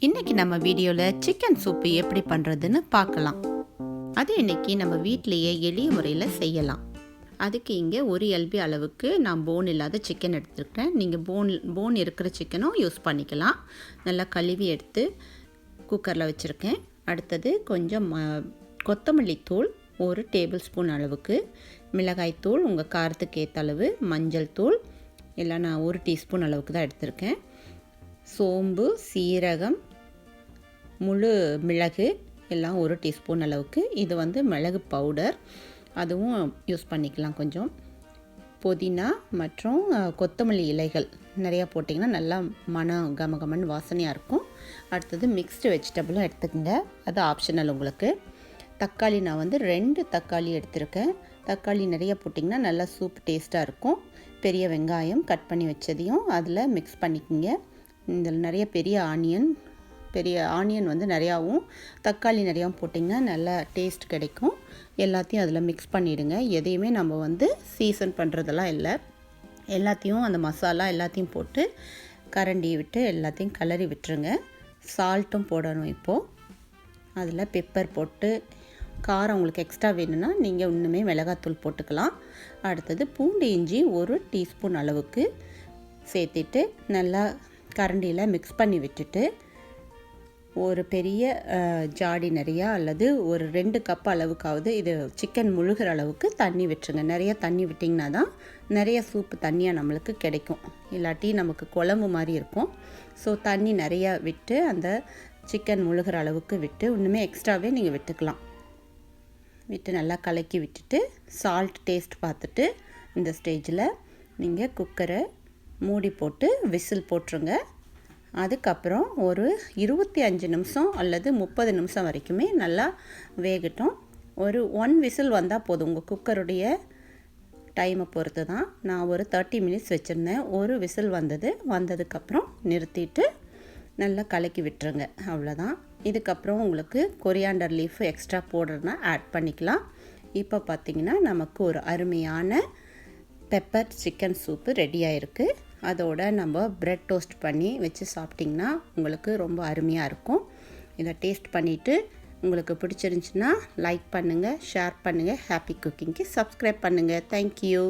இன்றைக்கி நம்ம வீடியோவில் சிக்கன் சூப்பு எப்படி பண்ணுறதுன்னு பார்க்கலாம். அது இன்றைக்கி நம்ம வீட்டிலையே எளிய முறையில் செய்யலாம். அதுக்கு இங்கே 1 LB அளவுக்கு நான் போன் இல்லாத சிக்கன் எடுத்துருக்கேன். நீங்கள் போன் இருக்கிற சிக்கனும் யூஸ் பண்ணிக்கலாம். நல்லா கழுவி எடுத்து குக்கரில் வச்சுருக்கேன். அடுத்தது கொஞ்சம் கொத்தமல்லி தூள் 1 டேபிள் ஸ்பூன் அளவுக்கு, மிளகாய் தூள் உங்கள் காரத்துக்கு ஏற்ற அளவு, மஞ்சள் தூள் எல்லாம் நான் 1 டீஸ்பூன் அளவுக்கு தான் எடுத்திருக்கேன். சோம்பு, சீரகம், முழு மிளகு எல்லாம் 1 டீஸ்பூன் அளவுக்கு. இது மிளகு பவுடர், அதுவும் யூஸ் பண்ணிக்கலாம். கொஞ்சம் புதினா மற்றும் கொத்தமல்லி இலைகள் நிறையா போட்டிங்கன்னா நல்லா கமகமன் வாசனையாக இருக்கும். அடுத்தது மிக்ஸ்டு வெஜிடபிளும் எடுத்துக்கோங்க, அது ஆப்ஷனல் உங்களுக்கு. தக்காளி நான் 2 தக்காளி எடுத்திருக்கேன். தக்காளி நிறைய போட்டிங்கன்னா நல்லா சூப் டேஸ்ட்டாக இருக்கும். பெரிய வெங்காயம் கட் பண்ணி வச்சதையும் அதில் மிக்ஸ் பண்ணிக்கோங்க. இதில் நிறைய பெரிய ஆனியன் நிறையாவும் தக்காளி நிறையாவும் போட்டிங்கன்னா நல்லா டேஸ்ட் கிடைக்கும். எல்லாத்தையும் அதில் மிக்ஸ் பண்ணிவிடுங்க. எதையுமே நம்ம சீசன் பண்ணுறதெல்லாம் இல்லை. எல்லாத்தையும் அந்த மசாலா எல்லாத்தையும் போட்டு கரண்டி விட்டு எல்லாத்தையும் கிளறி விட்டுருங்க. சால்ட்டும் போடணும். இப்போது அதில் பெப்பர் போட்டு, காரம் உங்களுக்கு எக்ஸ்ட்ரா வேணும்னா நீங்கள் இன்னுமே மிளகாத்தூள் போட்டுக்கலாம். அடுத்தது பூண்டு இஞ்சி 1 டீஸ்பூன் அளவுக்கு சேர்த்துட்டு நல்லா கரண்டியில் மிக்ஸ் பண்ணி விட்டுட்டு, ஒரு பெரிய ஜாடி நிறையா அல்லது ஒரு 2 கப் அளவுக்காவது இது சிக்கன் முழுகிற அளவுக்கு தண்ணி விட்டுருங்க. நிறைய தண்ணி விட்டிங்கன்னா தான் நிறைய சூப்பு தண்ணியாக நம்மளுக்கு கிடைக்கும். இல்லாட்டி நமக்கு குழம்பு மாதிரி இருக்கும். ஸோ தண்ணி நிறையா விட்டு அந்த சிக்கன் முழுகிற அளவுக்கு விட்டு, இன்னுமே எக்ஸ்ட்ராவே நீங்கள் விட்டுக்கலாம். விட்டு நல்லா கலக்கி விட்டுட்டு சால்ட் டேஸ்ட் பார்த்துட்டு இந்த ஸ்டேஜில் நீங்கள் குக்கரை மூடி போட்டு விசில் போட்டுருங்க. அதுக்கப்புறம் ஒரு 25 நிமிஷம் அல்லது 30 நிமிஷம் வரைக்குமே நல்லா வேகட்டும். ஒரு 1 விசில் வந்தால் போதும். உங்கள் குக்கருடைய டைமை பொறுத்து தான். நான் ஒரு 30 மினிட்ஸ் வச்சுருந்தேன். ஒரு விசில் வந்ததுக்கப்புறம் நிறுத்திட்டு நல்லா கலக்கி விட்டுருங்க. அவ்வளோதான். இதுக்கப்புறம் உங்களுக்கு கொரியாண்டர் லீஃப் எக்ஸ்ட்ரா போடுறதுனா ஆட் பண்ணிக்கலாம். இப்போ பார்த்திங்கன்னா நமக்கு ஒரு அருமையான பெப்பர் சிக்கன் சூப்பு ரெடியாக இருக்குது. அதோட நம்ம பிரெட் டோஸ்ட் பண்ணி வச்சு சாப்பிட்டிங்கன்னா உங்களுக்கு ரொம்ப அருமையாக இருக்கும். இதை டேஸ்ட் பண்ணிவிட்டு உங்களுக்கு பிடிச்சிருந்துச்சின்னா லைக் பண்ணுங்கள், ஷேர் பண்ணுங்கள். ஹாப்பி குக்கிங்க்கு சப்ஸ்கிரைப் பண்ணுங்கள். தேங்க்யூ.